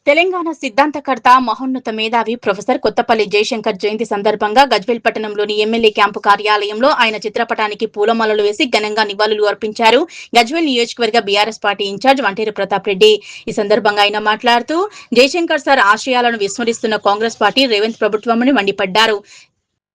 తెలంగాణ సిద్ధాంతకర్త మహోన్నత మేధావి ప్రొఫెసర్ కొత్తపల్లి జయశంకర్ జయంతి సందర్భంగా గజ్వేల్ పట్టణంలోని ఎమ్మెల్యే క్యాంపు కార్యాలయంలో ఆయన చిత్రపటానికి పూలమాలలు వేసి ఘనంగా నివాళులు అర్పించారు. గజ్వేల్ నియోజకవర్గ బీఆర్ఎస్ పార్టీ ఇన్ఛార్జ్ వంటేరు ప్రతాప్ రెడ్డి. ఈ సందర్భంగా ఆయన మాట్లాడుతూ జయశంకర్ సార్ ఆశయాలను విస్మరిస్తున్న కాంగ్రెస్ పార్టీ రేవంత్ ప్రభుత్వమని మండిపడ్డారు.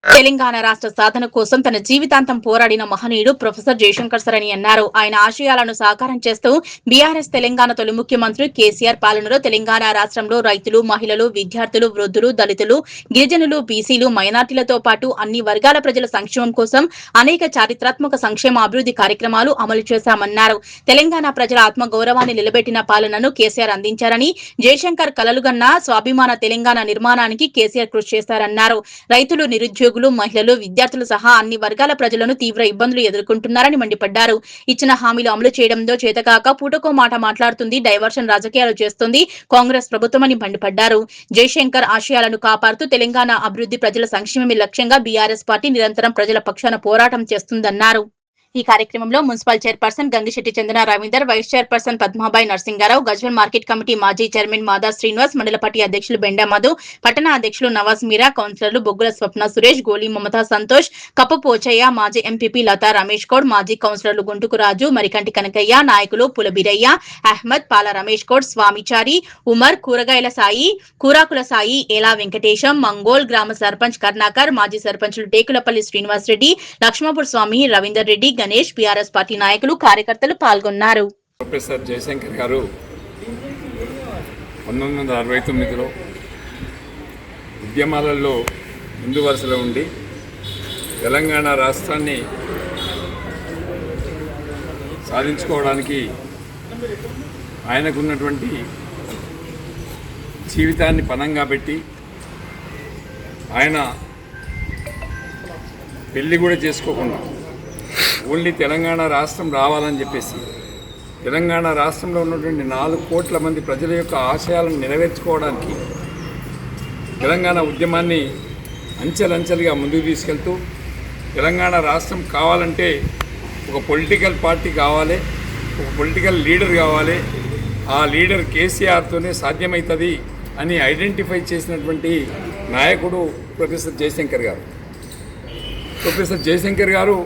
తెలంగాణ రాష్ట్ర సాధన కోసం తన జీవితాంతం పోరాడిన మహనీయుడు ప్రొఫెసర్ జయశంకర్ సార్ అని అన్నారు. ఆయన ఆశయాలను సాకారం చేస్తూ బీఆర్ఎస్ తెలంగాణ తొలి ముఖ్యమంత్రి కేసీఆర్ పాలనలో తెలంగాణ రాష్ట్రంలో రైతులు, మహిళలు, విద్యార్థులు, వృద్ధులు, దళితులు, గిరిజనులు, బీసీలు, మైనార్టీలతో పాటు అన్ని వర్గాల ప్రజల సంక్షేమం కోసం అనేక చారిత్రాత్మక సంక్షేమ అభివృద్ధి కార్యక్రమాలు అమలు చేశామన్నారు. తెలంగాణ ప్రజల ఆత్మగౌరవాన్ని నిలబెట్టిన పాలనను కేసీఆర్ అందించారని, జయశంకర్ కలలుగన్న స్వాభిమాన తెలంగాణ నిర్మాణానికి కేసీఆర్ కృషి చేశారన్నారు. రైతులు, నిరుద్యోగులు, మహిళలు, విద్యార్థులు సహా అన్ని వర్గాల ప్రజలను తీవ్ర ఇబ్బందులు ఎదుర్కొంటున్నారని మండిపడ్డారు. ఇచ్చిన హామీలు అమలు చేయడంలో చేతకాక పూటకో మాట మాట్లాడుతుంది, డైవర్షన్ రాజకీయాలు చేస్తుంది కాంగ్రెస్ ప్రభుత్వమని మండిపడ్డారు. జయశంకర్ ఆశయాలను కాపాడుతూ తెలంగాణ అభివృద్ధి, ప్రజల సంక్షేమమే లక్ష్యంగా బీఆర్ఎస్ పార్టీ నిరంతరం ప్రజల పక్షాన పోరాటం చేస్తుందన్నారు. ఈ కార్యక్రమంలో municipal chairperson Gangishetti Chandana Ravinder, vice chairperson Padmabai Narasingarao, Gajwel market committee మాజీ చైర్మన్ మాదా శ్రీనివాస్, మండల పార్టీ అధ్యక్షులు బెండా మధు, పట్టణ అధ్యక్షులు నవాజ్ మీరా, కౌన్సిలర్లు బొగ్గుల స్వప్న సురేష్, గోలి మమతా సంతోష్, కప్పు పోచయ్య, మాజీ ఎంపీపీ లతా రమేష్ గౌడ్, మాజీ కౌన్సిలర్లు గుంటుకు రాజు, మరికంటి కనకయ్య, నాయకులు పులబిరయ్య, అహ్మద్, పాల రమేష్ గౌడ్, స్వామిచారి, ఉమర్, కూరగాయల సాయి, కూరాకుల సాయి, ఏలా వెంకటేశం, మంగోల్, గ్రామ సర్పంచ్ కర్ణాకర్, మాజీ సర్పంచులు టేకులపల్లి శ్రీనివాస్ రెడ్డి, లక్ష్మపూర్ స్వామి, రవీందర్ రెడ్డి, గణేష్, బీఆర్ఎస్ పార్టీ నాయకులు, కార్యకర్తలు పాల్గొన్నారు. ప్రొఫెసర్ జయశంకర్ గారు 1969లో ఉద్యమాలలో ముందు వరుసలో ఉండి తెలంగాణ రాష్ట్రాన్ని సాధించుకోవడానికి ఆయనకున్నటువంటి జీవితాన్ని పణంగా పెట్టి ఆయన పెళ్లి కూడా చేసుకోకుండా ఓన్లీ తెలంగాణ రాష్ట్రం రావాలని చెప్పేసి తెలంగాణ రాష్ట్రంలో ఉన్నటువంటి 4 కోట్ల మంది ప్రజల యొక్క ఆశయాలను నెరవేర్చుకోవడానికి తెలంగాణ ఉద్యమాన్ని అంచెలంచెలుగా ముందుకు తీసుకెళ్తూ తెలంగాణ రాష్ట్రం కావాలంటే ఒక పొలిటికల్ పార్టీ కావాలి, ఒక పొలిటికల్ లీడర్ కావాలి, ఆ లీడర్ కేసీఆర్తోనే సాధ్యమవుతుంది అని ఐడెంటిఫై చేసినటువంటి నాయకుడు ప్రొఫెసర్ జయశంకర్ గారు. ప్రొఫెసర్ జయశంకర్ గారు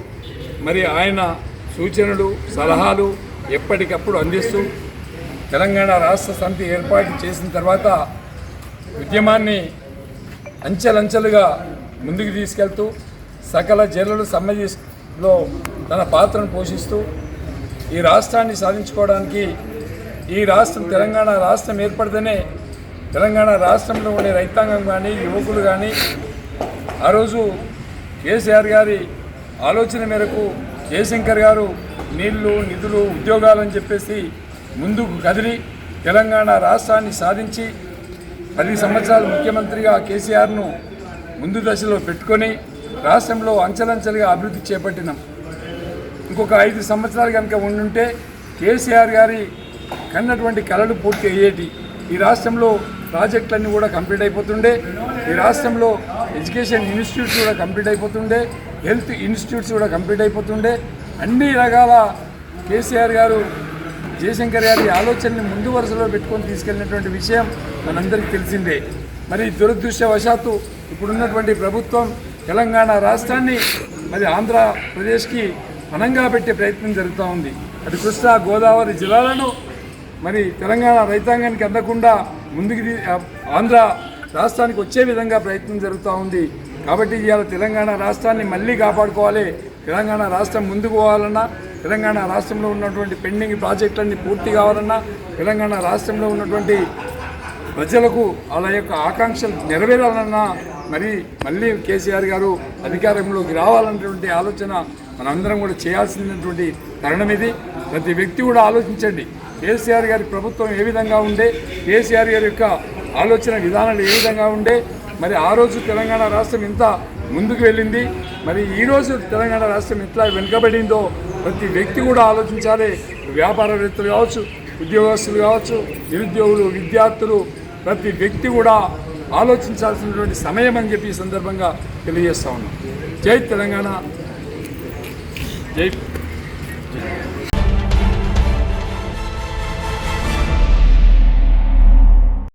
మరి ఆయన సూచనలు, సలహాలు ఎప్పటికప్పుడు అందిస్తూ తెలంగాణ రాష్ట్ర సమితి ఏర్పాటు చేసిన తర్వాత ఉద్యమాన్ని అంచెలంచెలుగా ముందుకు తీసుకెళ్తూ సకల జిల్లాల సమాజంలో తన పాత్రను పోషిస్తూ ఈ రాష్ట్రాన్ని సాధించుకోవడానికి ఈ రాష్ట్రం తెలంగాణ రాష్ట్రం ఏర్పడితేనే తెలంగాణ రాష్ట్రంలో ఉండే రైతాంగం కానీ, యువకులు కానీ ఆ రోజు కేసీఆర్ గారి ఆలోచన మేరకు జయశంకర్ గారు నీళ్లు, నిధులు, ఉద్యోగాలని చెప్పేసి ముందుకు కదిలి తెలంగాణ రాష్ట్రాన్ని సాధించి 10 సంవత్సరాలు ముఖ్యమంత్రిగా కేసీఆర్ను ముందు దశలో పెట్టుకొని రాష్ట్రంలో అంచెలంచెలుగా అభివృద్ధి చేపట్టినాం. ఇంకొక 5 సంవత్సరాలు కనుక ఉండుంటే కేసీఆర్ గారి కన్నటువంటి కళలు పూర్తి అయ్యేటి. ఈ రాష్ట్రంలో ప్రాజెక్టులన్నీ కూడా కంప్లీట్ అయిపోతుండే, ఈ రాష్ట్రంలో ఎడ్యుకేషన్ ఇన్స్టిట్యూట్స్ కూడా కంప్లీట్ అయిపోతుండే, హెల్త్ ఇన్స్టిట్యూట్స్ కూడా కంప్లీట్ అయిపోతుండే. అన్ని రకాల కేసీఆర్ గారు జయశంకర్ గారి ఆలోచనని ముందు వరుసలో పెట్టుకొని తీసుకెళ్ళినటువంటి విషయం మనందరికీ తెలిసిందే. మరి దురదృష్టవశాత్తు ఇప్పుడున్నటువంటి ప్రభుత్వం తెలంగాణ రాష్ట్రాన్ని మరి ఆంధ్రప్రదేశ్కి పణంగా పెట్టే ప్రయత్నం జరుగుతూ ఉంది. అటు కృష్ణా, గోదావరి జిల్లాలను మరి తెలంగాణ రైతాంగానికి అందకుండా ముందుకు ఆంధ్ర రాష్ట్రానికి వచ్చే విధంగా ప్రయత్నం జరుగుతూ ఉంది. కాబట్టి ఇవాళ తెలంగాణ రాష్ట్రాన్ని మళ్ళీ కాపాడుకోవాలి. తెలంగాణ రాష్ట్రం ముందుకు పోవాలన్నా, తెలంగాణ రాష్ట్రంలో ఉన్నటువంటి పెండింగ్ ప్రాజెక్టులన్నీ పూర్తి కావాలన్నా, తెలంగాణ రాష్ట్రంలో ఉన్నటువంటి ప్రజలకు వాళ్ళ యొక్క ఆకాంక్షలు నెరవేరాలన్నా మరి మళ్ళీ కేసీఆర్ గారు అధికారంలోకి రావాలన్నటువంటి ఆలోచన మనందరం కూడా చేయాల్సినటువంటి తరుణం ఇది. ప్రతి వ్యక్తి కూడా ఆలోచించండి, కేసీఆర్ గారి ప్రభుత్వం ఏ విధంగా ఉండే, కేసీఆర్ గారి యొక్క ఆలోచన విధానాలు ఏ విధంగా ఉండే, మరి ఆ రోజు తెలంగాణ రాష్ట్రం ఇంత ముందుకు వెళ్ళింది, మరి ఈరోజు తెలంగాణ రాష్ట్రం ఎట్లా వెనుకబడిందో ప్రతి వ్యక్తి కూడా ఆలోచించాలి. వ్యాపారవేత్తలు కావచ్చు, ఉద్యోగస్తులు కావచ్చు, నిరుద్యోగులు, విద్యార్థులు, ప్రతి వ్యక్తి కూడా ఆలోచించాల్సినటువంటి సమయం అని చెప్పి ఈ సందర్భంగా తెలియజేస్తా ఉన్నాం. జై తెలంగాణ, జై